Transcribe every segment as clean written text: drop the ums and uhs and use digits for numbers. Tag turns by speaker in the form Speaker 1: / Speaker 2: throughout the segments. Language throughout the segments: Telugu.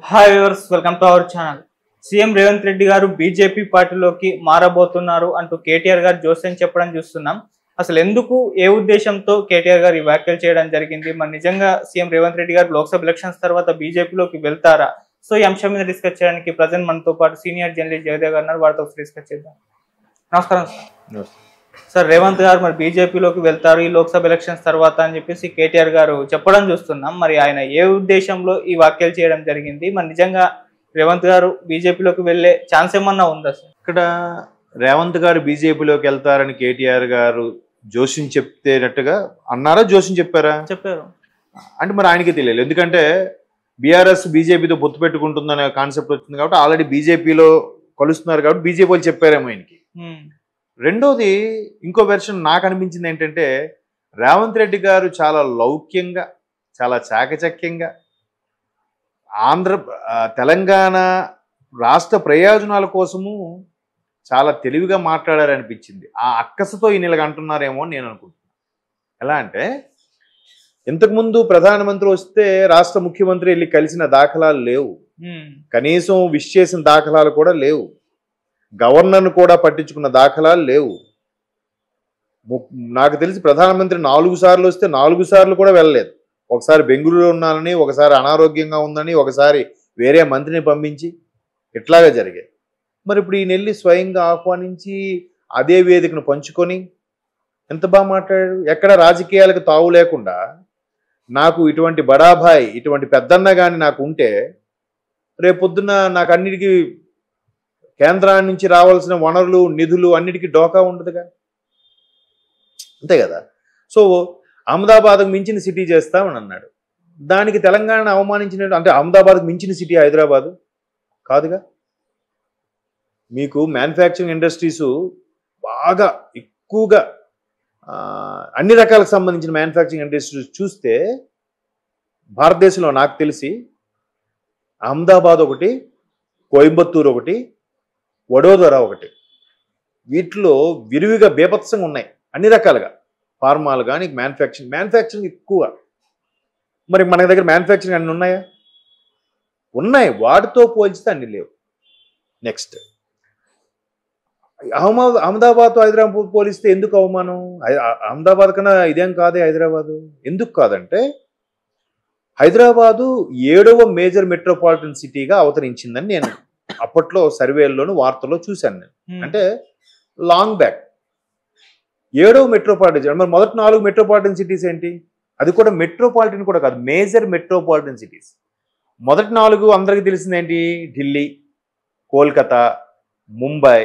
Speaker 1: Hi viewers, welcome to our channel. CM Revanth Reddy గారు బీజేపీ పార్టీలోకి మారబోతున్నారు అంటూ కేటీఆర్ గారు జోస్యం చెప్పడం చూస్తున్నాం. అసలు ఎందుకు, ఏ ఉద్దేశంతో కేటీఆర్ గారు ఈ వ్యాఖ్యలు చేయడం జరిగింది? మరి నిజంగా సీఎం రేవంత్ రెడ్డి గారు లోక్సభ ఎలక్షన్స్ తర్వాత బీజేపీలోకి వెళ్తారా? సో ఈ అంశం మీద డిస్కస్ చేయడానికి ప్రజెంట్ మనతో పాటు సీనియర్ జర్నలిస్ట్ జయదేవ్ గారు ఉన్నారు. వారితో డిస్కస్ చేద్దాం. నమస్కారం సార్. సార్, రేవంత్ గారు మరి బీజేపీలోకి వెళ్తారు ఈ లోక్సభ ఎలక్షన్స్ తర్వాత అని చెప్పేసి కేటీఆర్ గారు చెప్పడం చూస్తున్నాం. మరి ఆయన ఏ ఉద్దేశంలో ఈ వ్యాఖ్యలు చేయడం జరిగింది? మరి నిజంగా రేవంత్ గారు బీజేపీలోకి వెళ్ళే ఛాన్స్ ఏమన్నా ఉందా సార్?
Speaker 2: ఇక్కడ రేవంత్ గారు బీజేపీలోకి వెళ్తారని కేటీఆర్ గారు జోషిని చెప్తేనట్టుగా అన్నారా? జోషిని చెప్పారా?
Speaker 1: చెప్పారు.
Speaker 2: అంటే మరి ఆయనకే తెలియదు. ఎందుకంటే బీఆర్ఎస్ బీజేపీతో పొత్తు పెట్టుకుంటుందనే కాన్సెప్ట్ వచ్చింది కాబట్టి ఆల్రెడీ బీజేపీలో కలుస్తున్నారు కాబట్టి బీజేపీ వాళ్ళు చెప్పారేమో ఆయనకి. రెండోది, ఇంకో వెర్షన్ నాకు అనిపించింది ఏంటంటే, రేవంత్ రెడ్డి గారు చాలా లౌక్యంగా, చాలా చాకచక్యంగా తెలంగాణ రాష్ట్ర ప్రయోజనాల కోసము చాలా తెలివిగా మాట్లాడారనిపించింది. ఆ అక్కసతో ఈ నెలగా అంటున్నారేమో అని నేను అనుకుంటున్నాను. ఎలా అంటే, ఇంతకుముందు ప్రధానమంత్రి వస్తే రాష్ట్ర ముఖ్యమంత్రి వెళ్ళి కలిసిన దాఖలాలు లేవు, కనీసం విష్ చేసిన దాఖలాలు కూడా లేవు, గవర్నర్ను కూడా పట్టించుకున్న దాఖలాలు లేవు. నాకు తెలిసి ప్రధానమంత్రి 4 సార్లు వస్తే 4 సార్లు కూడా వెళ్ళలేదు. ఒకసారి బెంగళూరులో ఉన్నానని, ఒకసారి అనారోగ్యంగా ఉందని, ఒకసారి వేరే మంత్రిని పంపించి ఇట్లాగా జరిగాయి. మరి ఇప్పుడు ఈ నెల్లి స్వయంగా ఆహ్వానించి అదే వేదికను పంచుకొని ఎంత బాగా మాట్లాడాడు. ఎక్కడ రాజకీయాలకు తావు లేకుండా, నాకు ఇటువంటి బడాభాయ్, ఇటువంటి పెద్దన్న కానీ నాకు ఉంటే రేపొద్దున నాకు అన్నిటికీ కేంద్రాన్ని నుంచి రావాల్సిన వనరులు, నిధులు అన్నిటికీ డోకా ఉండదుగా, అంతే కదా. సో అహ్మదాబాద్కు మించిన సిటీ చేస్తామని అన్నాడు. దానికి తెలంగాణ అవమానించినట్టు అంటే అహ్మదాబాద్కు మించిన సిటీ హైదరాబాదు కాదుగా. మీకు మ్యానుఫ్యాక్చరింగ్ ఇండస్ట్రీస్ బాగా ఎక్కువగా అన్ని రకాలకు సంబంధించిన మ్యానుఫ్యాక్చరింగ్ ఇండస్ట్రీస్ చూస్తే భారతదేశంలో నాకు తెలిసి అహ్మదాబాద్ ఒకటి, కోయంబత్తూరు ఒకటి, వడోదర ఒకటి, వీటిలో విరివిగా బేభత్సంగా ఉన్నాయి అన్ని రకాలుగా. ఫార్మాలు కానీ మ్యానుఫ్యాక్చరింగ్ ఎక్కువ. మరి మన దగ్గర మ్యానుఫ్యాక్చరింగ్ అన్ని ఉన్నాయా? ఉన్నాయి, వాటితో పోల్చితే అన్ని లేవు. నెక్స్ట్, అహ్మదాబాద్ హైదరాబాద్ పోలిస్తే ఎందుకు అవమానం? అహ్మదాబాద్ కన్నా ఇదేం కాదే హైదరాబాదు. ఎందుకు కాదంటే, హైదరాబాదు 7వ మేజర్ మెట్రోపాలిటన్ సిటీగా అవతరించిందని నేను అప్పట్లో సర్వేల్లోనూ వార్తల్లో చూశాను నేను. అంటే లాంగ్ బ్యాక్ 7వ మెట్రోపాలిటన్. మరి మొదటి 4 మెట్రోపాలిటన్ సిటీస్ ఏంటి? అది కూడా మెట్రోపాలిటన్ కూడా కాదు, మేజర్ మెట్రోపాలిటన్ సిటీస్. మొదటి 4 అందరికీ తెలిసింది ఏంటి? ఢిల్లీ, కోల్కతా, ముంబై,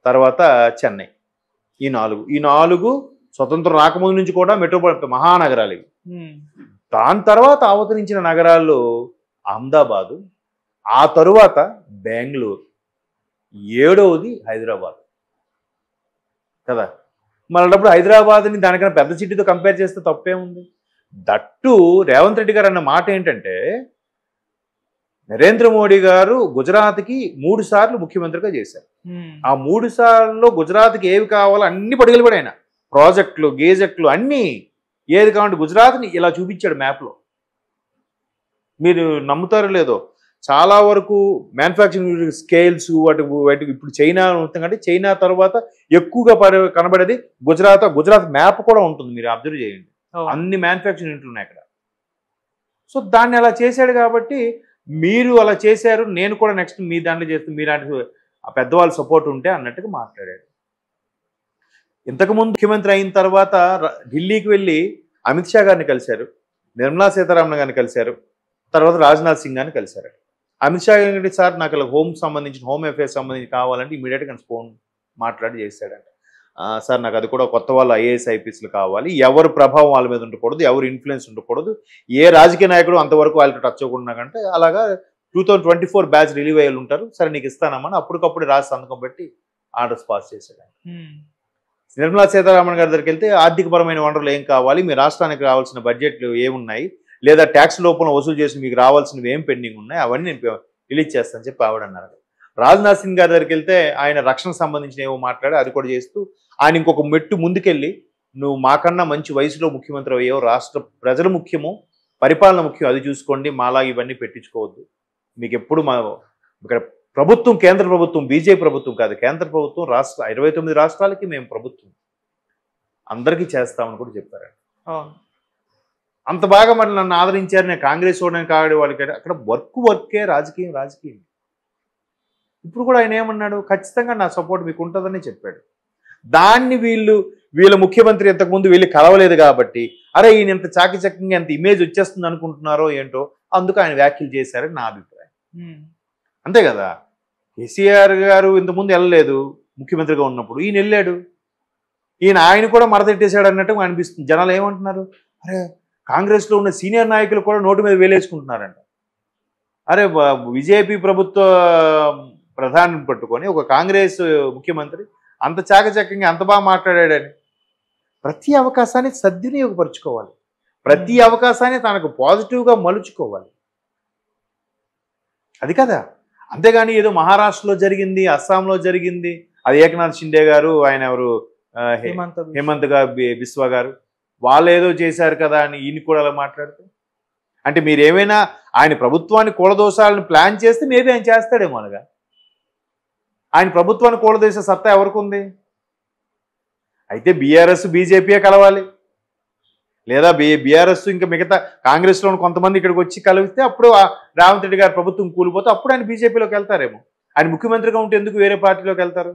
Speaker 2: తర్వాత చెన్నై. ఈ 4 స్వతంత్రం రాకముందు నుంచి కూడా మెట్రోపాలిటన్ మహానగరాలు ఇవి. దాని తర్వాత అవతరించిన నగరాల్లో అహ్మదాబాదు, ఆ తరువాత బెంగళూరు, 7వది హైదరాబాద్ కదా. మళ్ళప్పుడు హైదరాబాద్ని దానికన్నా పెద్ద సిటీతో కంపేర్ చేస్తే తప్పే ఉంది. దట్టు రేవంత్ రెడ్డి గారు అన్న మాట ఏంటంటే, నరేంద్ర మోడీ గారు గుజరాత్కి 3 సార్లు ముఖ్యమంత్రిగా చేశారు. ఆ 3 సార్లు గుజరాత్కి ఏవి కావాలో అన్ని పట్టుకెళ్ళి ఆయన ప్రాజెక్టులు, గేజెక్టులు అన్నీ ఏది కావాలంటే గుజరాత్ని ఇలా చూపించాడు మ్యాప్లో. మీరు నమ్ముతారో లేదో, చాలా వరకు మ్యానుఫ్యాక్చరింగ్ స్కేల్స్ వాటికి ఇప్పుడు చైనా ఉంటుంది కంటే చైనా తర్వాత ఎక్కువగా కనబడేది గుజరాత్ మ్యాప్ కూడా ఉంటుంది, మీరు అబ్జర్వ్ చేయండి. అన్ని మ్యానుఫ్యాక్చరింగ్ ఉంటున్నాయి అక్కడ. సో దాన్ని అలా చేశాడు కాబట్టి, మీరు అలా చేశారు, నేను కూడా నెక్స్ట్ మీ దాంట్లో చేస్తూ మీలాంటి పెద్దవాళ్ళ సపోర్ట్ ఉంటే అన్నట్టుగా మాట్లాడాడు. ఇంతకుముందు ముఖ్యమంత్రి అయిన తర్వాత ఢిల్లీకి వెళ్ళి అమిత్ షా గారిని కలిశారు, నిర్మలా సీతారామన్ గారిని కలిశారు, తర్వాత రాజ్నాథ్ సింగ్ గారిని కలిశారు. అమిత్ షా గారి సార్ నాకు ఇలా హోమ్ అఫేర్స్ సంబంధించి కావాలంటే ఇమీడియట్గా ఫోన్ మాట్లాడి చేశాడంట. సార్ నాకు అది కూడా కొత్త వాళ్ళు ఐఏఎస్ ఐపీఎస్లు కావాలి, ఎవరు ప్రభావం వాళ్ళ మీద ఉండకూడదు, ఎవరు ఇన్ఫ్లుయెన్స్ ఉండకూడదు, ఏ రాజకీయ నాయకుడు అంతవరకు వాళ్ళకి టచ్ అవ్వకుండా కంటే అలాగా 2024 బ్యాచ్ రిలీవ్ అయ్యి ఉంటారు, సరే నీకు ఇస్తానమ్మని అప్పటికప్పుడు రాసి సంతకం పెట్టి ఆర్డర్స్ పాస్ చేశాడు. నిర్మలా సీతారామన్ గారి దగ్గరికి వెళ్తే ఆర్థికపరమైన వనరులు ఏం కావాలి, మీ రాష్ట్రానికి రావాల్సిన బడ్జెట్లు ఏమున్నాయి, లేదా ట్యాక్స్ లోపల వసూలు చేసి మీకు రావాల్సినవి ఏం పెండింగ్ ఉన్నాయి, అవన్నీ నేను రిలీజ్ చేస్తానని చెప్పి ఆవిడన్నారు. రాజ్నాథ్ సింగ్ గారి దగ్గరికి వెళ్తే ఆయన రక్షణకు సంబంధించిన ఏవో మాట్లాడి అది కూడా చేస్తూ ఆయన ఇంకొక మెట్టు ముందుకెళ్ళి, నువ్వు మాకన్నా మంచి వయసులో ముఖ్యమంత్రి అయ్యావు, రాష్ట్ర ప్రజలు ముఖ్యము, పరిపాలన ముఖ్యం, అది చూసుకోండి, మాలా ఇవన్నీ పెట్టించుకోవద్దు, మీకు ఎప్పుడు మా ఇక్కడ ప్రభుత్వం కేంద్ర ప్రభుత్వం బీజేపీ ప్రభుత్వం కాదు, కేంద్ర ప్రభుత్వం 29 రాష్ట్రాలకి మేము ప్రభుత్వం అందరికీ చేస్తామని కూడా చెప్పారు. అంత బాగా మరి నన్ను ఆదరించారు. నేను కాంగ్రెస్ ఓడని కాడు వాళ్ళకి అక్కడ వర్కే, రాజకీయం. ఇప్పుడు కూడా ఆయన ఏమన్నాడు, ఖచ్చితంగా నా సపోర్ట్ మీకు ఉంటుందని చెప్పాడు. దాన్ని వీళ్ళ ముఖ్యమంత్రి ఇంతకుముందు వెళ్ళి కలవలేదు కాబట్టి అరే ఈయన ఎంత చాకచక్యంగా ఎంత ఇమేజ్ వచ్చేస్తుంది అనుకుంటున్నారో ఏంటో అందుకు ఆయన వ్యాఖ్యలు చేశారని నా అభిప్రాయం. అంతే కదా, కేసీఆర్ గారు ఇంతకుముందు వెళ్ళలేదు ముఖ్యమంత్రిగా ఉన్నప్పుడు, ఈయన వెళ్ళాడు. ఆయన కూడా మడతెట్టేశాడు అన్నట్టు అనిపిస్తుంది. జనాలు ఏమంటున్నారు, అరే కాంగ్రెస్లో ఉన్న సీనియర్ నాయకులు కూడా నోటి మీద వేలేసుకుంటున్నారంట. అరే బీజేపీ ప్రభుత్వ ప్రధాని పట్టుకొని ఒక కాంగ్రెస్ ముఖ్యమంత్రి అంత చాకచక్యంగా అంత బాగా మాట్లాడాడని. ప్రతి అవకాశాన్ని సద్వినియోగపరుచుకోవాలి, ప్రతి అవకాశాన్ని తనకు పాజిటివ్గా మలుచుకోవాలి. అది కదా, అంతేగాని ఏదో మహారాష్ట్రలో జరిగింది, అస్సాంలో జరిగింది, అది ఏకనాథ్ షిండే గారు, ఆయన ఎవరు హేమంత్ బిస్వా గారు, వాళ్ళు ఏదో చేశారు కదా అని ఈయన కూడా అలా మాట్లాడితే, అంటే మీరు ఏమైనా ఆయన ప్రభుత్వాన్ని కూలదోషాలను ప్లాన్ చేస్తే మేబీ ఆయన చేస్తాడేమో. అనగా ఆయన ప్రభుత్వాన్ని కూలదోసే సత్తా ఎవరికి ఉంది? అయితే బీఆర్ఎస్ బీజేపీయే కలవాలి, లేదా బీఆర్ఎస్ ఇంకా మిగతా కాంగ్రెస్లో కొంతమంది ఇక్కడికి వచ్చి కలిపితే అప్పుడు రేవంత్ రెడ్డి గారు ప్రభుత్వం కూలిపోతే అప్పుడు ఆయన బీజేపీలోకి వెళ్తారేమో. ఆయన ముఖ్యమంత్రిగా ఉంటే ఎందుకు వేరే పార్టీలోకి వెళ్తారు?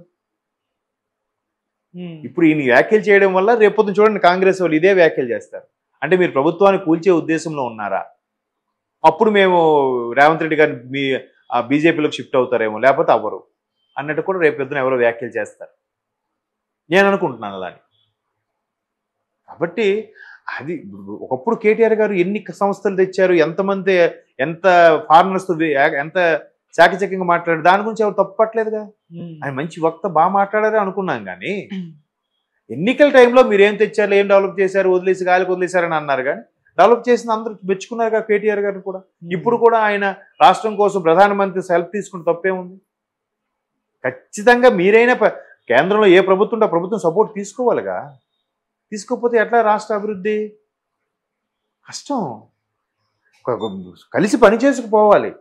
Speaker 2: ఇప్పుడు ఈయన వ్యాఖ్యలు చేయడం వల్ల రేపొద్దున చూడండి కాంగ్రెస్ వాళ్ళు ఇదే వ్యాఖ్యలు చేస్తారు. అంటే మీరు ప్రభుత్వాన్ని కూల్చే ఉద్దేశంలో ఉన్నారా? అప్పుడు మేము రేవంత్ రెడ్డి గారిని మీ బీజేపీలోకి షిఫ్ట్ అవుతారేమో, లేకపోతే అవ్వరు అన్నట్టు కూడా రేపొద్దున ఎవరో వ్యాఖ్యలు చేస్తారు నేను అనుకుంటున్నాను అలాని. కాబట్టి అది ఒకప్పుడు కేటీఆర్ గారు ఎన్ని సంస్థలు తెచ్చారు, ఎంతమంది ఎంత ఫారినర్స్ ఎంత చాకచక్యంగా మాట్లాడారు, దాని గురించి ఎవరు తప్పట్లేదుగా. ఆయన మంచి వక్త, బాగా మాట్లాడారు అనుకున్నాం. కానీ ఎన్నికల టైంలో మీరేం తెచ్చారు, ఏం డెవలప్ చేశారు, గాలికి వదిలేశారని అన్నారు. కానీ డెవలప్ చేసిన అందరూ మెచ్చుకున్నారు కేటీఆర్ గారు కూడా. ఇప్పుడు కూడా ఆయన రాష్ట్రం కోసం ప్రధానమంత్రి హెల్ప్ తీసుకుని తప్పే ఉంది. ఖచ్చితంగా మీరైనా కేంద్రంలో ఏ ప్రభుత్వం ఉంటే ఆ ప్రభుత్వం సపోర్ట్ తీసుకోవాలిగా. తీసుకోకపోతే ఎట్లా రాష్ట్ర అభివృద్ధి? కష్టం. కలిసి పని చేసుకుపోవాలి.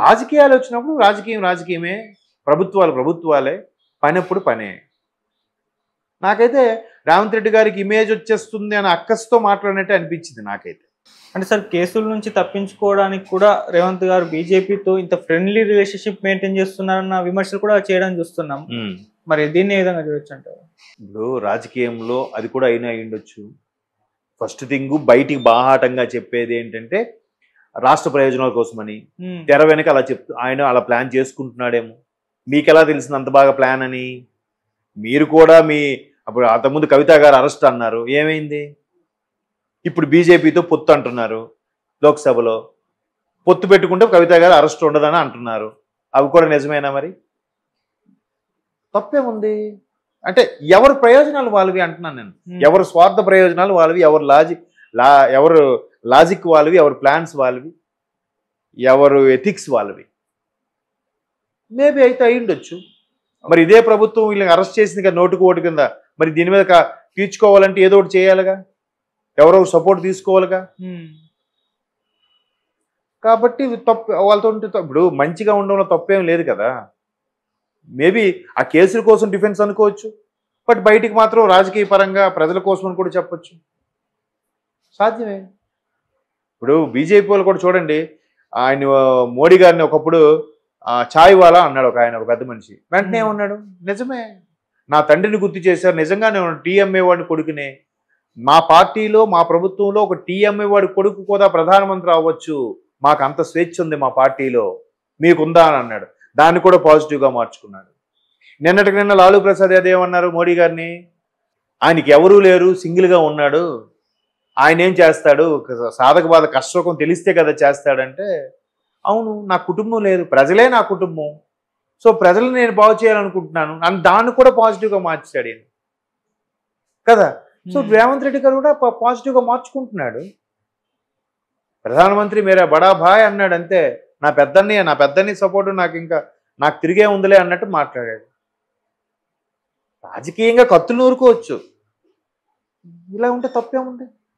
Speaker 2: రాజకీయాలు వచ్చినప్పుడు రాజకీయమే, ప్రభుత్వాలే, పనప్పుడు పనే. నాకైతే రేవంత్ రెడ్డి గారికి ఇమేజ్ వచ్చేస్తుంది అని అక్కస్తో మాట్లాడినట్టే అనిపించింది నాకైతే.
Speaker 1: అంటే సార్ కేసుల నుంచి తప్పించుకోవడానికి కూడా రేవంత్ గారు బీజేపీతో ఇంత ఫ్రెండ్లీ రిలేషన్షిప్ మెయింటైన్ చేస్తున్నారన్న విమర్శలు కూడా చేయడం చూస్తున్నాం. మరి దీన్ని ఏ విధంగా చూడొచ్చు అంటారు?
Speaker 2: ఇప్పుడు రాజకీయంలో అది కూడా అయినా అయ్యుండొచ్చు. ఫస్ట్ థింగ్ బయటికి బాహాటంగా చెప్పేది ఏంటంటే రాష్ట్ర ప్రయోజనాల కోసమని, తెర వెనక అలా ఆయన అలా ప్లాన్ చేసుకుంటున్నాడేమో. మీకు ఎలా తెలిసింది అంత బాగా ప్లాన్ అని? మీరు కూడా అప్పుడు అంతకుముందు కవిత గారు అరెస్ట్ అన్నారు, ఏమైంది? ఇప్పుడు బీజేపీతో పొత్తు అంటున్నారు, లోక్సభలో పొత్తు పెట్టుకుంటే కవిత గారు అరెస్ట్ ఉండదని అంటున్నారు. అవి కూడా నిజమేనా? మరి తప్పేముంది? అంటే ఎవరి ప్రయోజనాలు వాళ్ళవి అంటున్నాను నేను. ఎవరు స్వార్థ ప్రయోజనాలు వాళ్ళవి, ఎవరు లాజిక్ వాళ్ళవి, ఎవరు ప్లాన్స్ వాళ్ళవి, ఎవరు ఎథిక్స్ వాళ్ళవి. మేబీ అయితే అయ్యుండొచ్చు. మరి ఇదే ప్రభుత్వం వీళ్ళని అరెస్ట్ చేసింది కదా నోటుకు ఓటు కింద, మరి దీని మీద తీర్చుకోవాలంటే ఏదో ఒకటి చేయాలిగా, ఎవరో సపోర్ట్ తీసుకోవాలిగా. కాబట్టి తప్పు వాళ్ళతో ఉంటే ఇప్పుడు మంచిగా ఉండడంలో తప్పేం లేదు కదా. మేబీ ఆ కేసుల కోసం డిఫెన్స్ అనుకోవచ్చు, బట్ బయటికి మాత్రం రాజకీయ పరంగా ప్రజల కోసం అని కూడా చెప్పచ్చు. సాధ్యమే. ఇప్పుడు బీజేపీ వాళ్ళు కూడా చూడండి, ఆయన మోడీ గారిని ఒకప్పుడు ఛాయ్ వాలా అన్నాడు ఒక పెద్ద మనిషి. వెంటనే ఏమన్నాడు, నిజమే నా తండ్రిని గుర్తు చేశారు, నిజంగానే టీఎంఏ వాడిని కొడుకునే, మా పార్టీలో మా ప్రభుత్వంలో ఒక టీఎంఏ వాడి కొడుకు కూడా ప్రధానమంత్రి అవ్వచ్చు, మాకు అంత స్వేచ్ఛ ఉంది మా పార్టీలో, మీకుందా అని అన్నాడు. దాన్ని కూడా పాజిటివ్గా మార్చుకున్నాడు. నిన్నటికి నిన్న లాలూ ప్రసాద్ యాదవ్ ఏమన్నారు మోడీ గారిని, ఆయనకి ఎవరూ లేరు, సింగిల్గా ఉన్నాడు, ఆయన ఏం చేస్తాడు, సాధక బాధ కష్టం తెలిస్తే కదా చేస్తాడంటే, అవును నా కుటుంబం లేదు, ప్రజలే నా కుటుంబం, సో ప్రజలను నేను బాగు చేయాలనుకుంటున్నాను అని దాన్ని కూడా పాజిటివ్గా మార్చాడు ఆయన కదా. సో రేవంత్ రెడ్డి గారు కూడా పాజిటివ్గా మార్చుకుంటున్నాడు. ప్రధానమంత్రి మేరా బడా భాయ్ అన్నాడు అంతే, నా పెద్దని సపోర్టు నాకు తిరిగే ఉందిలే అన్నట్టు మాట్లాడాడు. రాజకీయంగా కత్తులు నూరుకోవచ్చు, ఇలా ఉంటే తప్పేముంది?